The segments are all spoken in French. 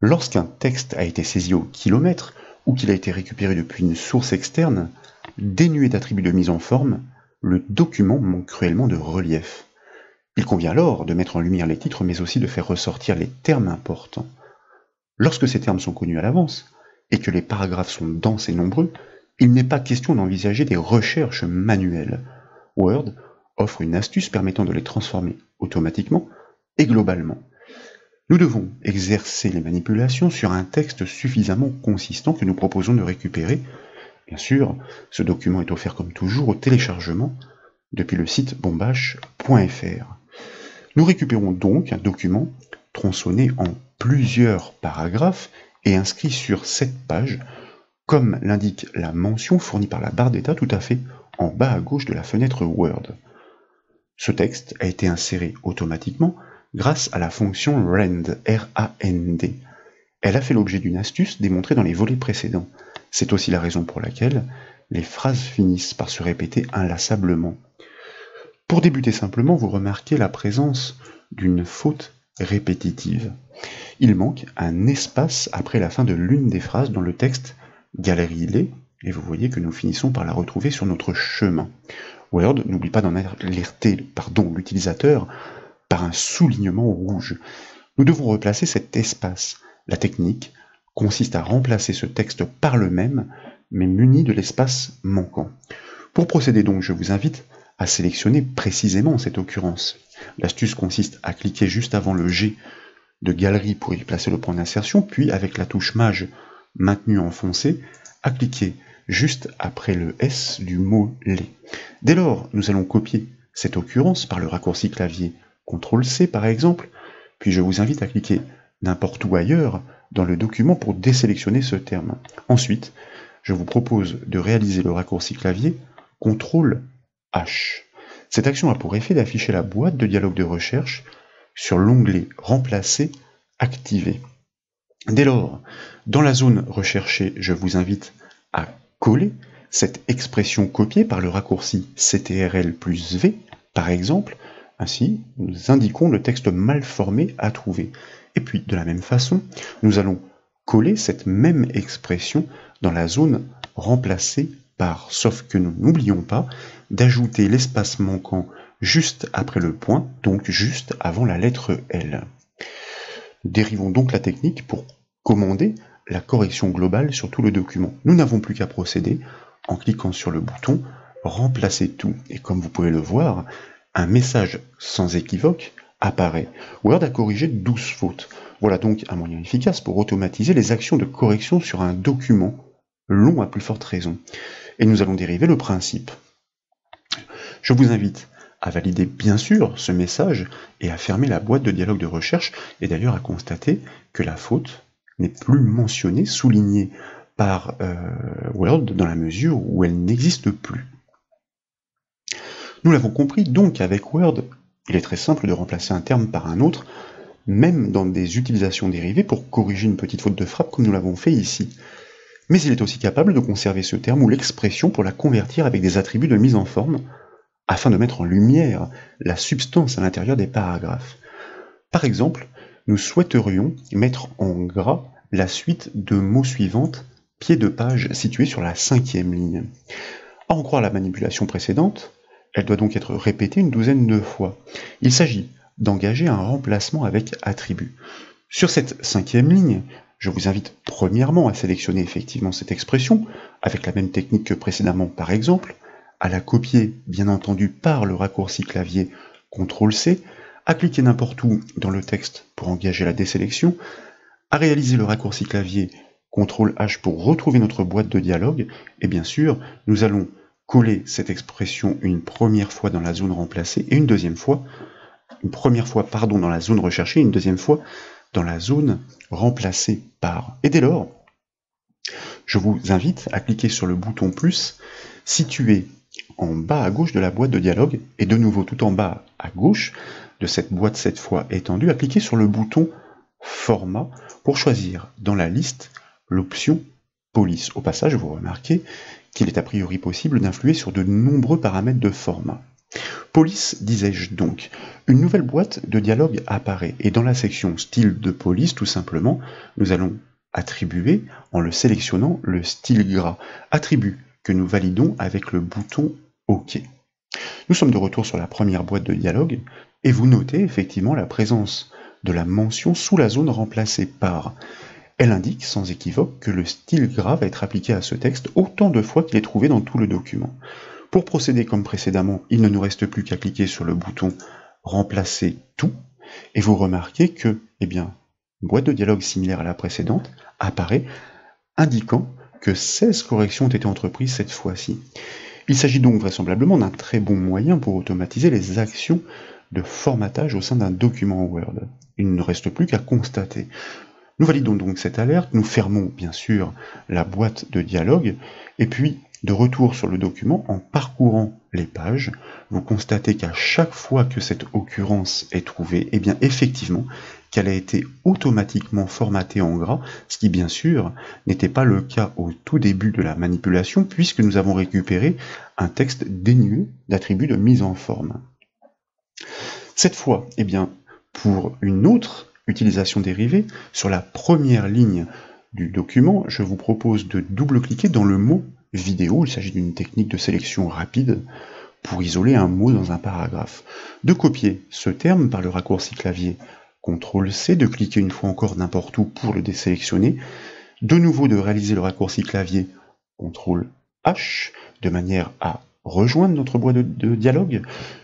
Lorsqu'un texte a été saisi au kilomètre ou qu'il a été récupéré depuis une source externe, dénué d'attributs de mise en forme, le document manque cruellement de relief. Il convient alors de mettre en lumière les titres, mais aussi de faire ressortir les termes importants. Lorsque ces termes sont connus à l'avance, et que les paragraphes sont denses et nombreux, il n'est pas question d'envisager des recherches manuelles. Word offre une astuce permettant de les transformer automatiquement et globalement. Nous devons exercer les manipulations sur un texte suffisamment consistant que nous proposons de récupérer. Bien sûr, ce document est offert comme toujours au téléchargement depuis le site bombache.fr. Nous récupérons donc un document tronçonné en plusieurs paragraphes et inscrit sur 7 pages, comme l'indique la mention fournie par la barre d'état tout à fait en bas à gauche de la fenêtre Word. Ce texte a été inséré automatiquement grâce à la fonction RAND, R-A-N-D. Elle a fait l'objet d'une astuce démontrée dans les volets précédents. C'est aussi la raison pour laquelle les phrases finissent par se répéter inlassablement. Pour débuter simplement, vous remarquez la présence d'une faute répétitive. Il manque un espace après la fin de l'une des phrases dans le texte « Galerie les » et vous voyez que nous finissons par la retrouver sur notre chemin. Word n'oublie pas d'en alerter l'utilisateur par un soulignement rouge. Nous devons replacer cet espace. La technique consiste à remplacer ce texte par le même, mais muni de l'espace manquant. Pour procéder donc, je vous invite à sélectionner précisément cette occurrence. L'astuce consiste à cliquer juste avant le G de galerie pour y placer le point d'insertion, puis avec la touche Maj maintenue enfoncée, à cliquer juste après le S du mot « les ». Dès lors, nous allons copier cette occurrence par le raccourci clavier CTRL-C par exemple, puis je vous invite à cliquer n'importe où ailleurs dans le document pour désélectionner ce terme. Ensuite, je vous propose de réaliser le raccourci clavier CTRL-H. Cette action a pour effet d'afficher la boîte de dialogue de recherche sur l'onglet « Remplacer » activé. Dès lors, dans la zone recherchée, je vous invite à coller cette expression copiée par le raccourci CTRL plus V, par exemple. Ainsi, nous indiquons le texte mal formé à trouver. Et puis, de la même façon, nous allons coller cette même expression dans la zone remplacée par, sauf que nous n'oublions pas d'ajouter l'espace manquant juste après le point, donc juste avant la lettre L. Nous dérivons donc la technique pour commander la correction globale sur tout le document. Nous n'avons plus qu'à procéder en cliquant sur le bouton « Remplacer tout ». Et comme vous pouvez le voir, un message sans équivoque apparaît. Word a corrigé 12 fautes. Voilà donc un moyen efficace pour automatiser les actions de correction sur un document long à plus forte raison. Et nous allons dériver le principe. Je vous invite à valider bien sûr ce message et à fermer la boîte de dialogue de recherche, et d'ailleurs à constater que la faute n'est plus mentionnée, soulignée par Word dans la mesure où elle n'existe plus. Nous l'avons compris, donc avec Word, il est très simple de remplacer un terme par un autre, même dans des utilisations dérivées pour corriger une petite faute de frappe comme nous l'avons fait ici. Mais il est aussi capable de conserver ce terme ou l'expression pour la convertir avec des attributs de mise en forme, afin de mettre en lumière la substance à l'intérieur des paragraphes. Par exemple, nous souhaiterions mettre en gras la suite de mots suivantes, pied de page situé sur la 5e ligne. À en croire la manipulation précédente, elle doit donc être répétée une douzaine de fois. Il s'agit d'engager un remplacement avec attribut. Sur cette 5e ligne, je vous invite premièrement à sélectionner effectivement cette expression, avec la même technique que précédemment par exemple, à la copier bien entendu par le raccourci clavier CTRL-C, à cliquer n'importe où dans le texte pour engager la désélection, à réaliser le raccourci clavier CTRL-H pour retrouver notre boîte de dialogue, et bien sûr, nous allons coller cette expression une première fois dans la zone remplacée et une première fois dans la zone recherchée et une deuxième fois dans la zone remplacée par. Et dès lors, je vous invite à cliquer sur le bouton plus situé en bas à gauche de la boîte de dialogue et de nouveau tout en bas à gauche de cette boîte cette fois étendue, à cliquer sur le bouton format pour choisir dans la liste l'option police. Au passage, vous remarquez qu'il est a priori possible d'influer sur de nombreux paramètres de format. Police, disais-je donc. Une nouvelle boîte de dialogue apparaît, et dans la section style de police, tout simplement, nous allons attribuer, en le sélectionnant, le style gras, attribut que nous validons avec le bouton OK. Nous sommes de retour sur la première boîte de dialogue, et vous notez effectivement la présence de la mention sous la zone remplacée par. Elle indique sans équivoque que le style gras va être appliqué à ce texte autant de fois qu'il est trouvé dans tout le document. Pour procéder comme précédemment, il ne nous reste plus qu'à cliquer sur le bouton « Remplacer tout » et vous remarquez que, une boîte de dialogue similaire à la précédente apparaît, indiquant que 16 corrections ont été entreprises cette fois-ci. Il s'agit donc vraisemblablement d'un très bon moyen pour automatiser les actions de formatage au sein d'un document Word. Il ne nous reste plus qu'à constater. Nous validons donc cette alerte, nous fermons bien sûr la boîte de dialogue, et puis de retour sur le document, en parcourant les pages, vous constatez qu'à chaque fois que cette occurrence est trouvée, effectivement, qu'elle a été automatiquement formatée en gras, ce qui bien sûr n'était pas le cas au tout début de la manipulation, puisque nous avons récupéré un texte dénué d'attributs de mise en forme. Cette fois, pour une autre utilisation dérivée, sur la première ligne du document, je vous propose de double-cliquer dans le mot « vidéo ». Il s'agit d'une technique de sélection rapide pour isoler un mot dans un paragraphe. De copier ce terme par le raccourci clavier CTRL-C, de cliquer une fois encore n'importe où pour le désélectionner, de nouveau de réaliser le raccourci clavier CTRL-H, de manière à rejoindre notre boîte de dialogue,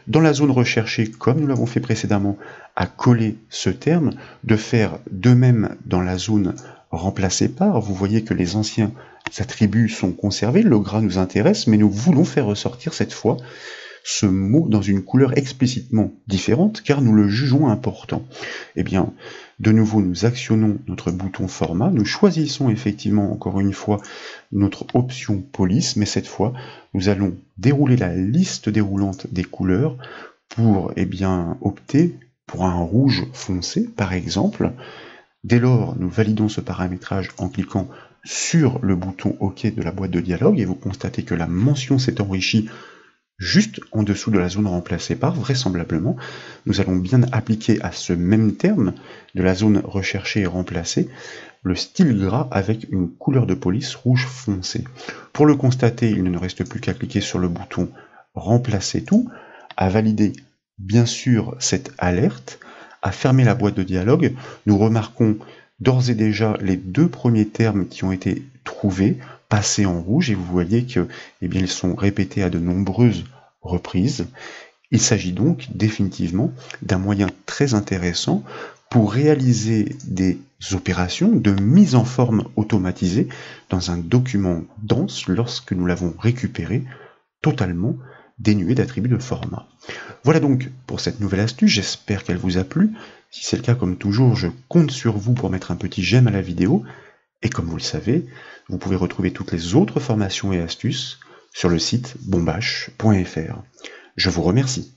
dans la zone recherchée, comme nous l'avons fait précédemment, à coller ce terme, de faire de même dans la zone remplacée par. Vous voyez que les anciens attributs sont conservés, le gras nous intéresse, mais nous voulons faire ressortir cette fois ce mot dans une couleur explicitement différente, car nous le jugeons important. De nouveau, nous actionnons notre bouton format, nous choisissons effectivement encore une fois notre option police, mais cette fois, nous allons dérouler la liste déroulante des couleurs pour opter pour un rouge foncé, par exemple. Dès lors, nous validons ce paramétrage en cliquant sur le bouton OK de la boîte de dialogue, et vous constatez que la mention s'est enrichie juste en dessous de la zone remplacée par, vraisemblablement. Nous allons bien appliquer à ce même terme de la zone recherchée et remplacée le style gras avec une couleur de police rouge foncé. Pour le constater, il ne nous reste plus qu'à cliquer sur le bouton remplacer tout, à valider bien sûr cette alerte, à fermer la boîte de dialogue. Nous remarquons d'ores et déjà les deux premiers termes qui ont été trouvés, passés en rouge, et vous voyez que ils sont répétés à de nombreuses reprises. Il s'agit donc définitivement d'un moyen très intéressant pour réaliser des opérations de mise en forme automatisée dans un document dense lorsque nous l'avons récupéré totalement dénué d'attributs de format. Voilà donc pour cette nouvelle astuce, j'espère qu'elle vous a plu. Si c'est le cas, comme toujours, je compte sur vous pour mettre un petit j'aime à la vidéo. Et comme vous le savez, vous pouvez retrouver toutes les autres formations et astuces sur le site bombache.fr. Je vous remercie.